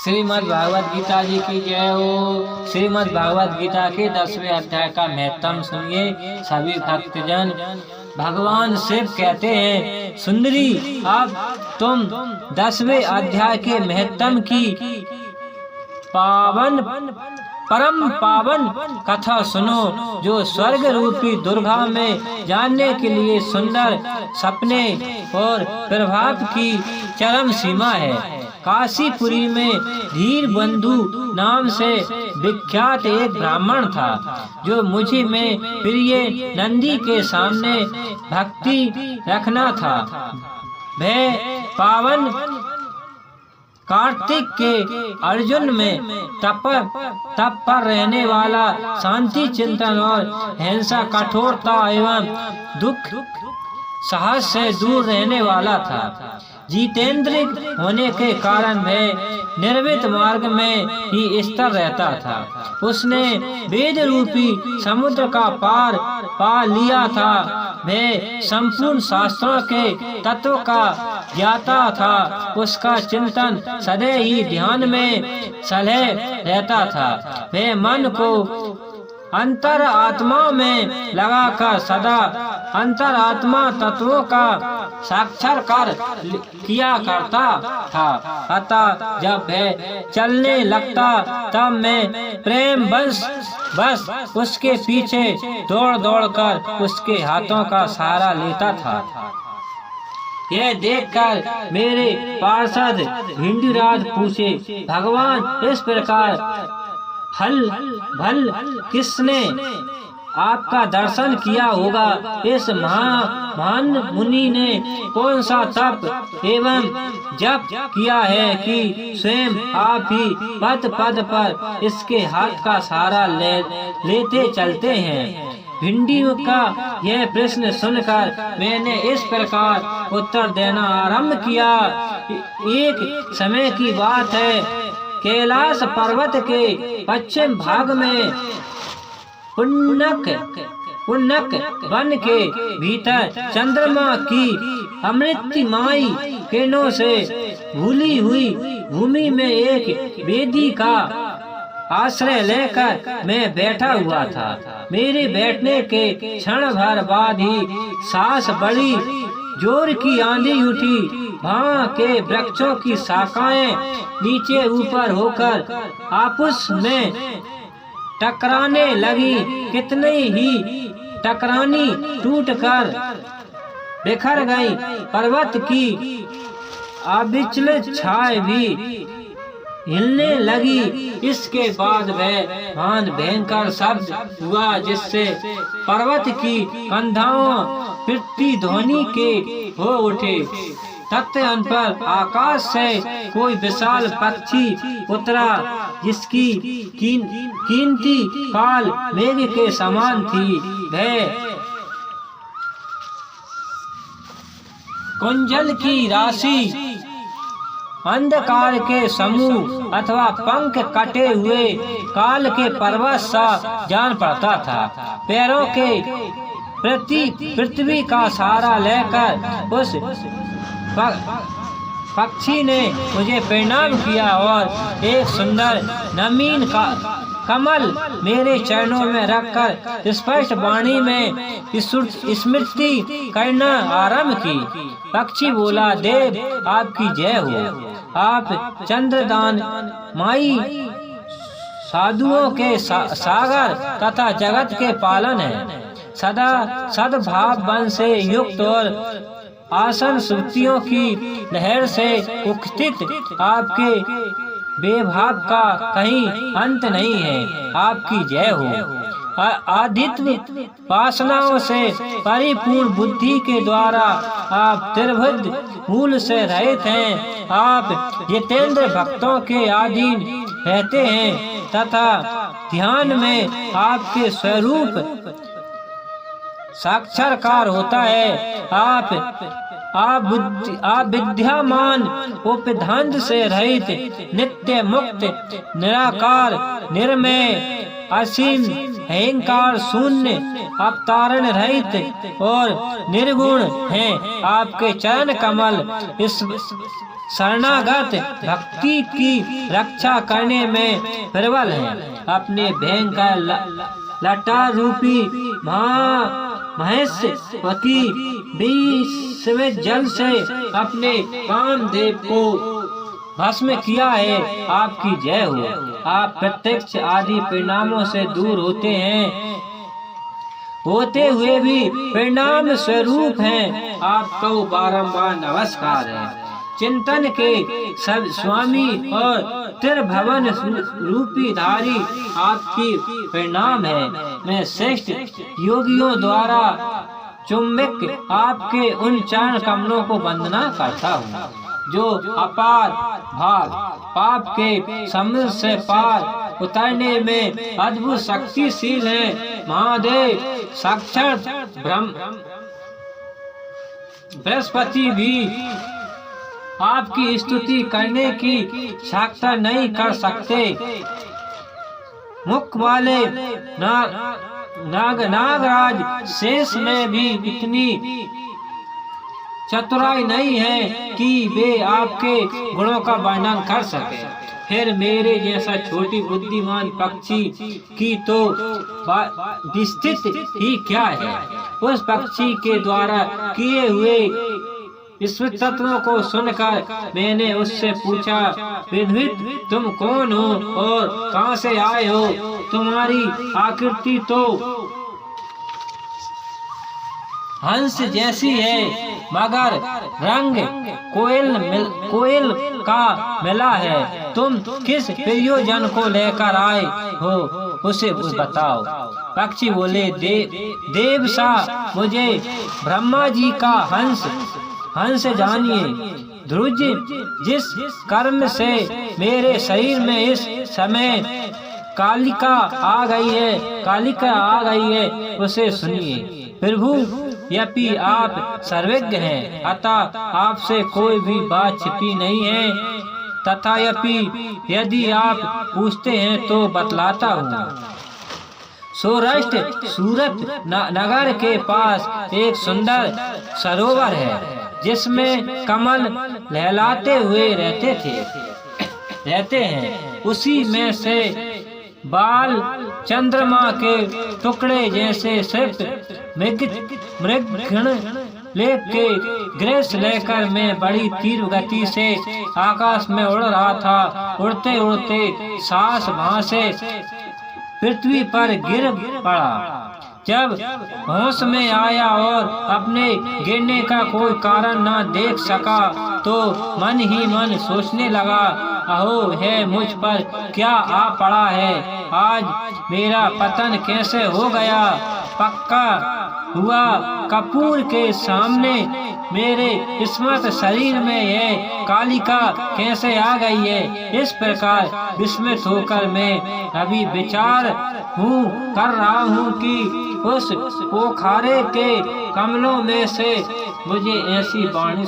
श्रीमद् भागवत गीता जी की जय हो। श्रीमद् भागवत गीता के 10वें अध्याय का महत्म सुनिए सभी भक्तजन। भगवान शिव कहते हैं, सुंदरी अब तुम 10वें अध्याय के महत्म की परम पावन कथा सुनो, जो स्वर्ग रूपी दुर्गा में जानने के लिए सुंदर सपने और प्रभाव की चरम सीमा है। काशीपुरी में धीर बंधु नाम से विख्यात एक ब्राह्मण था, जो मुझे में प्रिय नंदी के सामने भक्ति रखना था। वह पावन कार्तिक के अर्जुन में तप पर रहने वाला, शांति चिंतन और हिंसा कठोरता एवं दुख साहस से दूर रहने वाला था। जितेंद्रिय होने के कारण वह निर्वित मार्ग में ही स्थिर रहता था। उसने वेद रूपी समुद्र का पार पा लिया था। वह संपूर्ण शास्त्रों के तत्व का ज्ञाता था। उसका चिंतन सदैव ही ध्यान में सलह रहता था। वह मन को अंतर आत्मा में लगाकर सदा अंतर आत्मा तत्वों का साक्षात्कार किया करता था। अतः जब वह चलने लगता तब मैं प्रेम बस उसके पीछे दौड़ दौड़ कर उसके हाथों का सहारा लेता था। यह देखकर मेरे पार्षद भिंडीराज पूछे, भगवान इस प्रकार भल किसने आपका दर्शन किया होगा? इस महान मुनि ने कौन सा तप एवं जप किया है कि स्वयं आप ही पद पद पर इसके हाथ का सहारा लेते चलते हैं? भिंडी का यह प्रश्न सुनकर मैंने इस प्रकार उत्तर देना आरंभ किया। एक समय की बात है, कैलाश पर्वत के पश्चिम भाग में पुन्नक वन के भीतर चंद्रमा की अमृतमयी किरणों से भूली हुई भूमि में एक वेदी का आश्रय लेकर मैं बैठा हुआ था। मेरे बैठने के क्षण भर बाद ही सांस बड़ी जोर की आंधी उठी। वहाँ के वृक्षों की शाखाएं नीचे ऊपर होकर आपस में टकराने लगी। कितने ही टकरानी टूटकर बिखर गई। पर्वत की अविचलित छाया भी हिलने लगी। इसके बाद वह महान भयंकर शब्द हुआ, जिससे पर्वत की कंधाओं पृथ्वी ध्वनि के हो उठे। तत्क्षण पर आकाश से कोई विशाल पक्षी उतरा, जिसकी कीमती पाल मेघ के समान थी। वह कुंजल की राशि, अंधकार के समूह अथवा पंख कटे हुए काल के पर्वत सा जान पड़ता था। पैरों के पृथ्वी का सहारा लेकर उस पक्षी ने मुझे प्रणाम किया और एक सुंदर नवीन कमल मेरे चरणों में रखकर स्पष्ट वाणी में स्मृति करना आरंभ की। पक्षी बोला, देव आपकी जय हो। आप चंद्रदान माई, साधुओं के सागर तथा जगत के पालन है। सदा सद्भाव बन से युक्त और आसन सुक्तियों की लहर से उखित आपके बेभाव का कहीं अंत नहीं है। आपकी जय हो। आदित्य वासनाओं से परिपूर्ण बुद्धि के द्वारा आप त्रिभुज मूल से रहित हैं। आप जितेंद्र भक्तों के अधीन रहते हैं तथा ध्यान में आपके स्वरूप साक्षात्कार होता है। आप विद्यामान उपधांत से रहित, नित्य मुक्त, निराकार, निर्मय, असीम अहंकार शून्य अवतारण रहित और निर्गुण हैं। आपके चरण कमल इस शरणागत भक्ति की रक्षा करने में प्रबल है। अपने भयंकर लटा रूपी महेशवती विष जल से अपने कामदेव को भस्म किया है। आपकी जय हो। आप प्रत्यक्ष आदि परिणामों से दूर होते हुए भी परिणाम स्वरूप हैं। आपको बारंबार नमस्कार है। चिंतन के सब स्वामी और त्रिभुवन रूपी धारी आपकी परिणाम है। मैं श्रेष्ठ योगियों द्वारा चुंबक आपके उन चरण कमलों को वंदना करता हूँ जो अपार भाग पाप के समुद्र से पार उतरने में अद्भुत शक्तिशील है। महादेव साक्षात बृहस्पति भी आपकी स्तुति करने की साक्षात नहीं कर सकते। मुख वाले नागराज शेष में भी इतनी चतुराई नहीं है कि वे आपके गुणों का वर्णन कर सके। फिर मेरे जैसा छोटी बुद्धिमान पक्षी की तो विस्तृत ही क्या है। उस पक्षी के द्वारा किए हुए इस तत्वों को सुनकर मैंने उससे पूछा, विद्वित तुम कौन हो और कहां से आए हो? तुम्हारी आकृति तो हंस जैसी है मगर रंग कोयल का मिला है। तुम किस प्रयोजन को लेकर आए हो उसे बताओ। पक्षी बोले, देव सा मुझे ब्रह्मा जी का हंस जानिए। ध्रुज जिस कर्म से मेरे शरीर में इस समय कालिका आ गई है उसे सुनिए। प्रभु यपि आप सर्वज्ञ हैं अतः आपसे कोई भी बात छिपी नहीं है। तथापि यदि आप पूछते हैं तो बतलाता हूँ। सौराष्ट्र सूरत नगर के पास एक सुंदर सरोवर है जिसमें कमल लहलाते हुए रहते हैं। उसी में से बाल चंद्रमा के टुकड़े जैसे सिर्फ मृगण लेके ग्रेस लेकर मैं बड़ी तीव्र गति से आकाश में उड़ रहा था। उड़ते उड़ते सांस भांसे पृथ्वी पर गिर पड़ा। जब होश में आया और अपने गिरने का कोई कारण न देख सका तो मन ही मन सोचने लगा, अहो है मुझ पर क्या आ पड़ा है। आज मेरा पतन कैसे हो गया। पक्का हुआ कपूर के सामने मेरे स्मृत शरीर में यह कालिका कैसे आ गई है। इस प्रकार विस्मित होकर मैं अभी विचार कर रहा हूँ कि उस पोखरे के कमलों में से मुझे ऐसी वाणी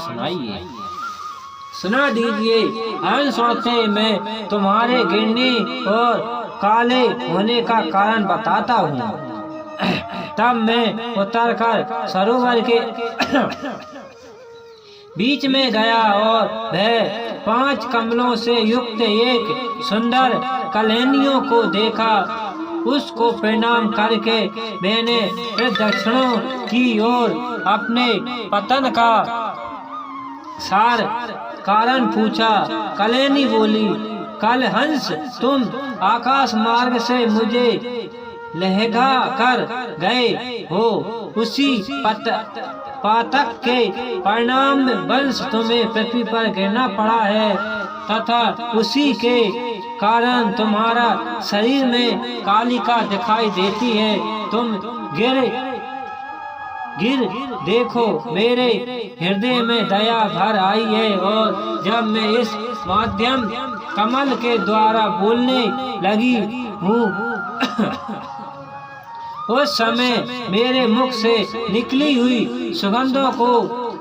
सुना दीजिए। हंस उड़ते मैं तुम्हारे गिरने और काले होने का कारण बताता हूँ। तब मैं उतरकर सरोवर के बीच में गया और वह 5 कमलों से युक्त एक सुंदर कलैनियों को देखा। उसको प्रणाम करके मैंने प्रदक्षिणों की ओर अपने पतन का सार कारण पूछा। कलैनी बोली, कल हंस तुम आकाश मार्ग से मुझे लहगा कर गए हो। उसी पातक के परिणाम वंश तुम्हें पृथ्वी पर गिरना पड़ा है तथा उसी के कारण तुम्हारा शरीर में कालिका दिखाई देती है। तुम गिर देखो, मेरे हृदय में दया भर आई है और जब मैं इस माध्यम कमल के द्वारा बोलने लगी हूँ उस समय मेरे मुख से निकली हुई सुगंधों को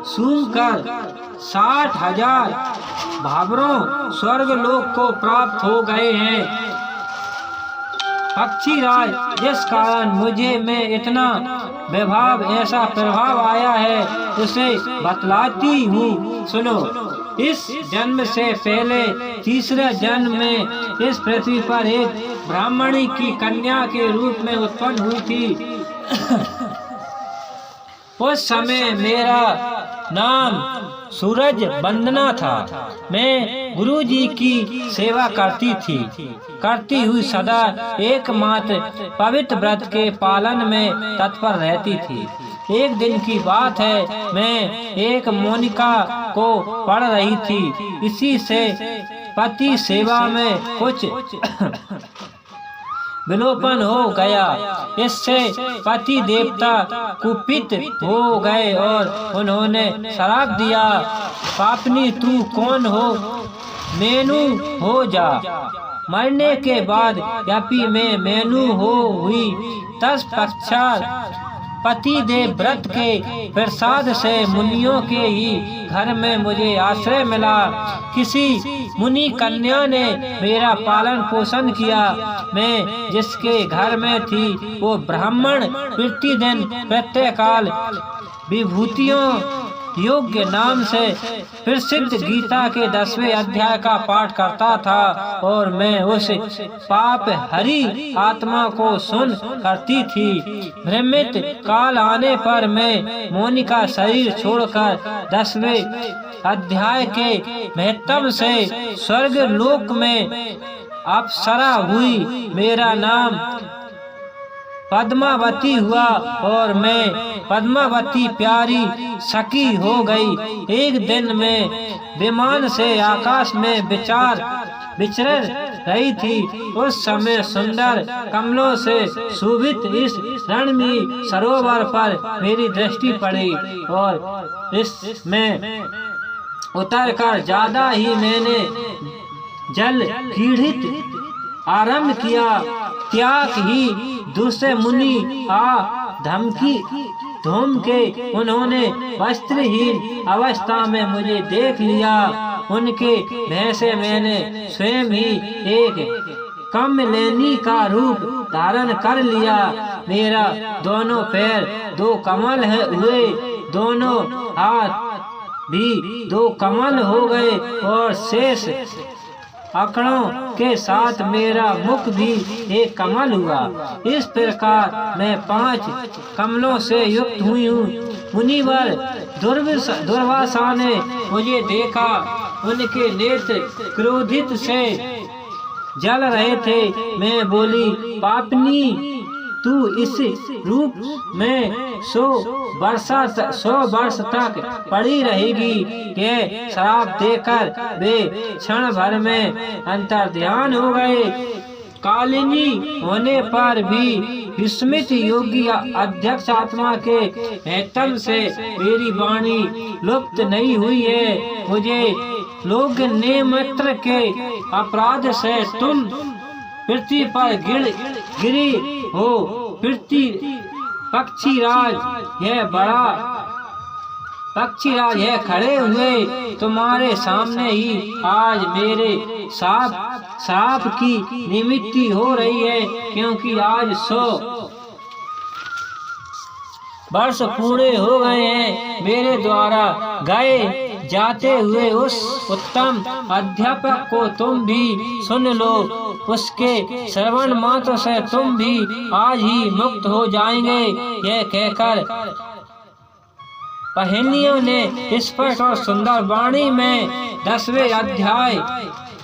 सूंघकर 60,000 भावरों स्वर्ग लोक को प्राप्त हो गए हैं। पक्षीराज, जिस कारण मुझे में इतना वैभव, ऐसा प्रभाव आया है, उसे बतलाती हूँ, सुनो। इस जन्म से पहले तीसरे जन्म में इस पृथ्वी पर एक ब्राह्मणी की कन्या के रूप में उत्पन्न हुई थी। उस समय मेरा नाम सूरज वंदना था। मैं गुरु जी की सेवा करती हुई सदा एकमात्र पवित्र व्रत के पालन में तत्पर रहती थी। एक दिन की बात है, मैं एक मोनिका को पढ़ रही थी। इसी से पति सेवा में कुछ विलोपन हो गया। इससे पति देवता कुपित हो गए और उन्होंने श्राप दिया, पापनी तू कौन हो, मेनू हो जा। मरने के बाद यपि मैं मेनू हो हुई। तत्पश्चात पति देव व्रत के प्रसाद से मुनियों के ही घर में मुझे आश्रय मिला। किसी मुनि कन्या ने मेरा पालन पोषण किया। मैं जिसके घर में थी वो ब्राह्मण प्रतिदिन प्रत्येकाल विभूतियों योग्य नाम से प्रसिद्ध गीता के 10वें अध्याय का पाठ करता था और मैं उस पाप हरी आत्मा को सुन करती थी। भ्रमित काल आने पर मैं मोनिका शरीर छोड़कर 10वें अध्याय के महत्व से स्वर्ग लोक में अप्सरा हुई। मेरा नाम पद्मावती हुआ और मैं पद्मावती प्यारी सखी हो गई। एक दिन मैं विमान से आकाश में विचर रही थी। उस समय सुंदर कमलों से शोभित इस रणमी सरोवर पर मेरी दृष्टि पड़ी और इसमें उतरकर ज्यादा ही मैंने जल क्रीड़ित आरंभ किया। त्याग ही दूसरे मुनि धूम के उन्होंने वस्त्रहीन अवस्था में मुझे देख लिया। उनके भय से मैंने स्वयं ही एक कमलिनी का रूप धारण कर लिया। मेरा दोनों पैर 2 कमल हुए, दोनों हाथ भी 2 कमल हो गए और शेष आंकड़ों के साथ मेरा मुख भी एक कमल हुआ। इस प्रकार मैं 5 कमलों से युक्त हुई हूँ। मुनिवर दुर्वासा ने मुझे देखा। उनके नेत्र क्रोधित से जल रहे थे। मैं बोली, पापनी तू इस रूप में 100 वर्ष तक पड़ी रहेगी। यह श्राप देकर वे क्षण भर में अंतर्ध्यान हो गए। कालिनी होने पर भी विस्मित योगी अध्यक्ष आत्मा के हेतम से मेरी वाणी लुप्त नहीं हुई है। मुझे लोग नेमित्र के अपराध से तुम पृथ्वी पर गिरी हो। पक्षीराज यह खड़े हुए तुम्हारे सामने ही आज मेरे श्राप की निमित्ति हो रही है, क्योंकि आज 100 वर्ष पूरे हो गए हैं। मेरे द्वारा गाए जाते हुए उस उत्तम अध्यापक को तुम भी सुन लो। उसके श्रवण मात्र से तुम भी आज ही मुक्त हो जाएंगे। यह कहकर पहनियों ने स्पष्ट और सुंदर वाणी में 10वें अध्याय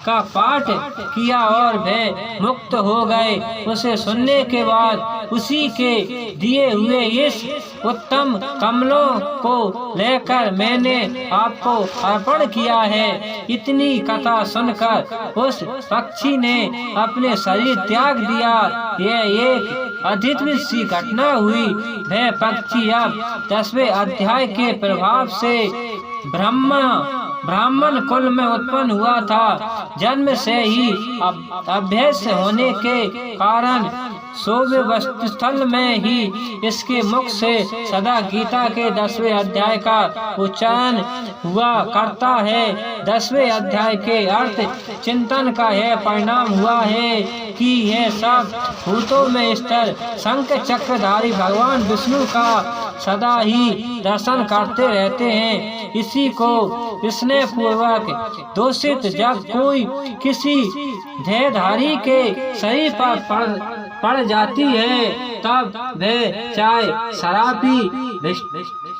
का पाठ किया और वे मुक्त हो गए। उसे सुनने के बाद उसी के दिए हुए इस उत्तम कमलों को लेकर मैंने आपको अर्पण किया है। इतनी कथा सुनकर उस पक्षी ने अपने शरीर त्याग दिया। यह एक अद्भुत सी घटना हुई। वह पक्षी अब 10वें अध्याय के प्रभाव से ब्राह्मण कुल में उत्पन्न हुआ था। जन्म से ही अभ्यस्त होने के कारण सोवे वस्तुस्थल में ही इसके मुख से सदा गीता के 10वें अध्याय का उच्चारण हुआ करता है। 10वें अध्याय के अर्थ चिंतन का यह परिणाम हुआ है कि यह सब भूतों में स्थिर शंख चक्रधारी भगवान विष्णु का सदा ही दर्शन करते रहते हैं। इसी को स्नेह पूर्वक दूषित जब कोई किसी देहधारी के शरीर पर पड़ जाती है तब वह चाहे शराबी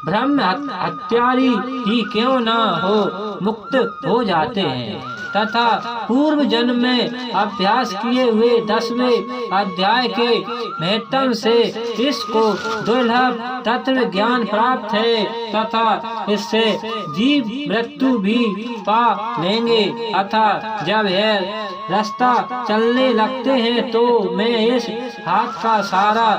ब्रह्म हत्यारी ही क्यों न हो मुक्त हो जाते हैं तथा पूर्व जन्म में अभ्यास किए हुए 10वें अध्याय के महत्व से इसको दुर्लभ तत्व ज्ञान प्राप्त है तथा इससे जीव मृत्यु भी पा लेंगे। अतः जब यह रास्ता चलने लगते हैं तो मैं इस हाथ का सहारा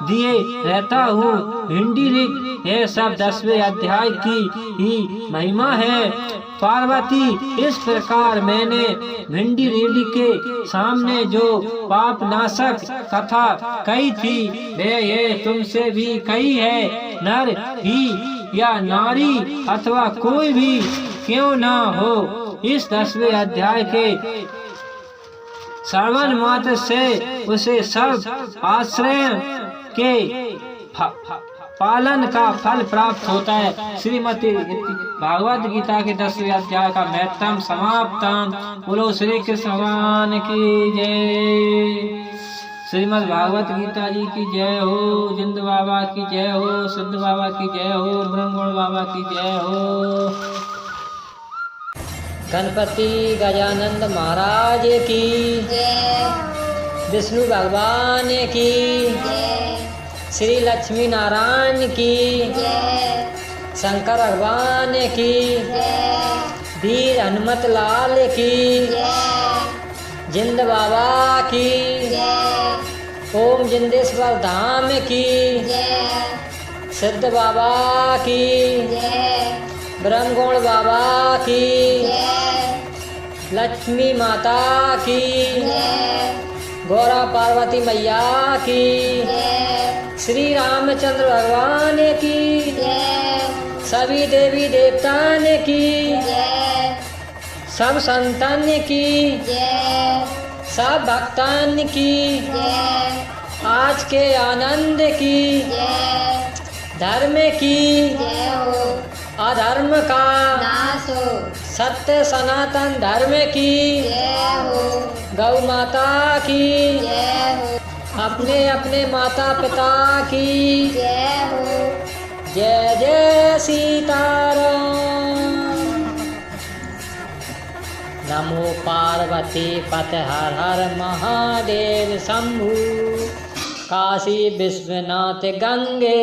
दिए रहता हूँ। भिंडी ऋग यह सब 10वें अध्याय की ही महिमा है। पार्वती इस प्रकार मैंने भिंडी ऋग के सामने जो पाप नाशक कथा कही थी वह ये तुमसे भी कही है। नर ही या नारी अथवा कोई भी क्यों न हो इस 10वें अध्याय के श्रवण मात्र से उसे सब आश्रय के पालन का फल प्राप्त होता है। श्रीमती भागवत गीता के 10वें अध्याय का महत्तम समाप्तम। बोलो श्री कृष्ण भगवान की जय। श्रीमद् भागवत गीता जी की जय हो। जिंद बाबा की जय हो। सिद्ध बाबा की जय हो। ब्रह्मगुण बाबा की जय हो। गणपति गजानंद महाराज की जय। विष्णु भगवान की जय। श्री लक्ष्मी नारायण की जय। शंकर भगवान की जय। वीर हनुमत लाल की जय। जिंद बाबा की जय। ओम जिंदेश्वर धाम की जय। सिद्ध बाबा की जय। ब्रह्मगुण बाबा की जय। लक्ष्मी माता की जय। गौरा पार्वती मैया की जय। श्री रामचंद्र भगवान की जय। सभी देवी देवतान की जय। सब संतान की जय। सब भक्तान की जय। आज के आनंद की जय। धर्म की जय हो। अधर्म का नाश हो। सत्य सनातन धर्म की जय हो। गौ माता की जय हो। अपने अपने माता पिता की जय हो। जय जय सीताराम। नमो पार्वती पते हर हर महादेव शंभु। काशी विश्वनाथ गंगे।